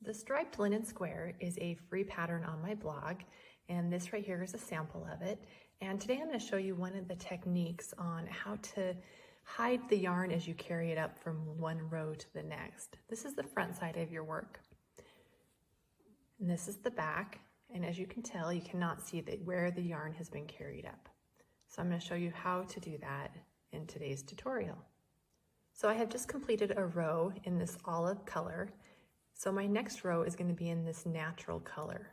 The striped linen square is a free pattern on my blog, and this right here is a sample of it. And today I'm going to show you one of the techniques on how to hide the yarn as you carry it up from one row to the next. This is the front side of your work. And this is the back, and as you can tell, you cannot see where the yarn has been carried up. So I'm going to show you how to do that in today's tutorial. So I have just completed a row in this olive color. So my next row is going to be in this natural color.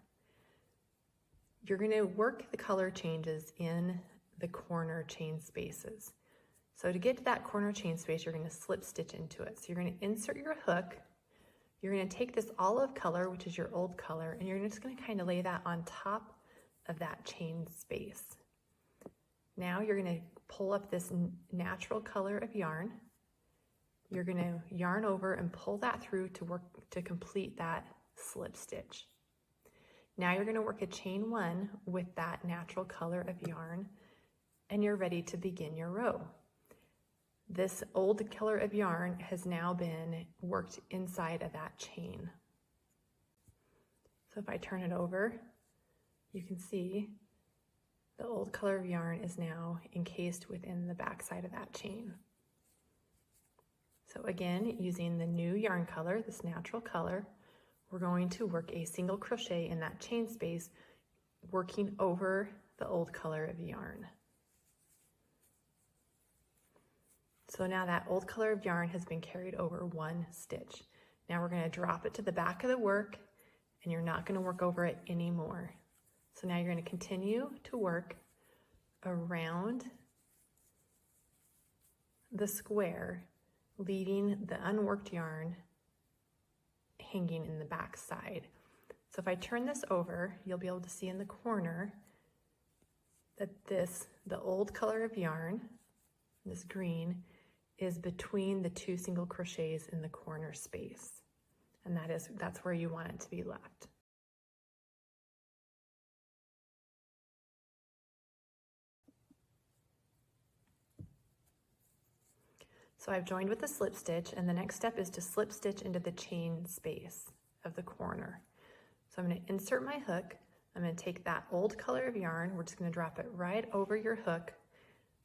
You're going to work the color changes in the corner chain spaces. So to get to that corner chain space, you're going to slip stitch into it. So you're going to insert your hook. You're going to take this olive color, which is your old color, and you're just going to kind of lay that on top of that chain space. Now you're going to pull up this natural color of yarn. You're going to yarn over and pull that through to complete that slip stitch. Now you're going to work a chain one with that natural color of yarn, and you're ready to begin your row. This old color of yarn has now been worked inside of that chain. So if I turn it over, you can see the old color of yarn is now encased within the back side of that chain. So again, using the new yarn color, this natural color, we're going to work a single crochet in that chain space, working over the old color of yarn. So now that old color of yarn has been carried over one stitch. Now we're going to drop it to the back of the work, and you're not going to work over it anymore. So now you're going to continue to work around the square, leaving the unworked yarn hanging in the back side. So if I turn this over, you'll be able to see in the corner that the old color of yarn, this green, is between the two single crochets in the corner space. And that's where you want it to be left. So I've joined with a slip stitch, and the next step is to slip stitch into the chain space of the corner. So I'm going to insert my hook. I'm going to take that old color of yarn. We're just going to drop it right over your hook,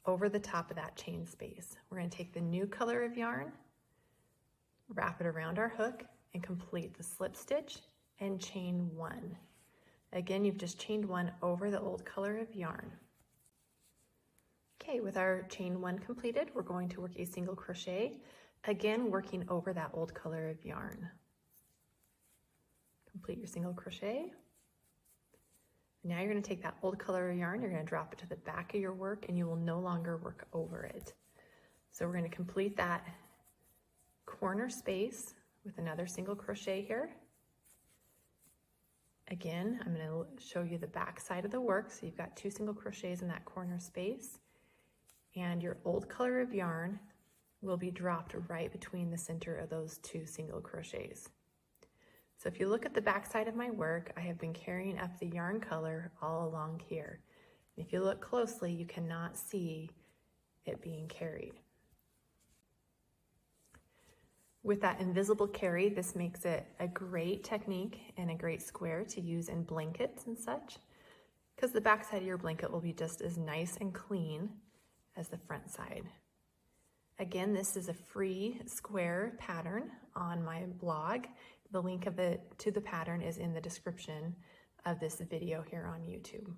over the top of that chain space. We're going to take the new color of yarn, wrap it around our hook, and complete the slip stitch and chain one. Again, you've just chained one over the old color of yarn. Okay, with our chain one completed, we're going to work a single crochet, again working over that old color of yarn. Complete your single crochet. Now you're going to take that old color of yarn, you're going to drop it to the back of your work, and you will no longer work over it. So we're going to complete that corner space with another single crochet here. Again, I'm going to show you the back side of the work. So you've got two single crochets in that corner space, and your old color of yarn will be dropped right between the center of those two single crochets. So if you look at the back side of my work, I have been carrying up the yarn color all along here. And if you look closely, you cannot see it being carried. With that invisible carry, this makes it a great technique and a great square to use in blankets and such, because the back side of your blanket will be just as nice and clean as the front side. Again, this is a free square pattern on my blog. The link to the pattern is in the description of this video here on YouTube.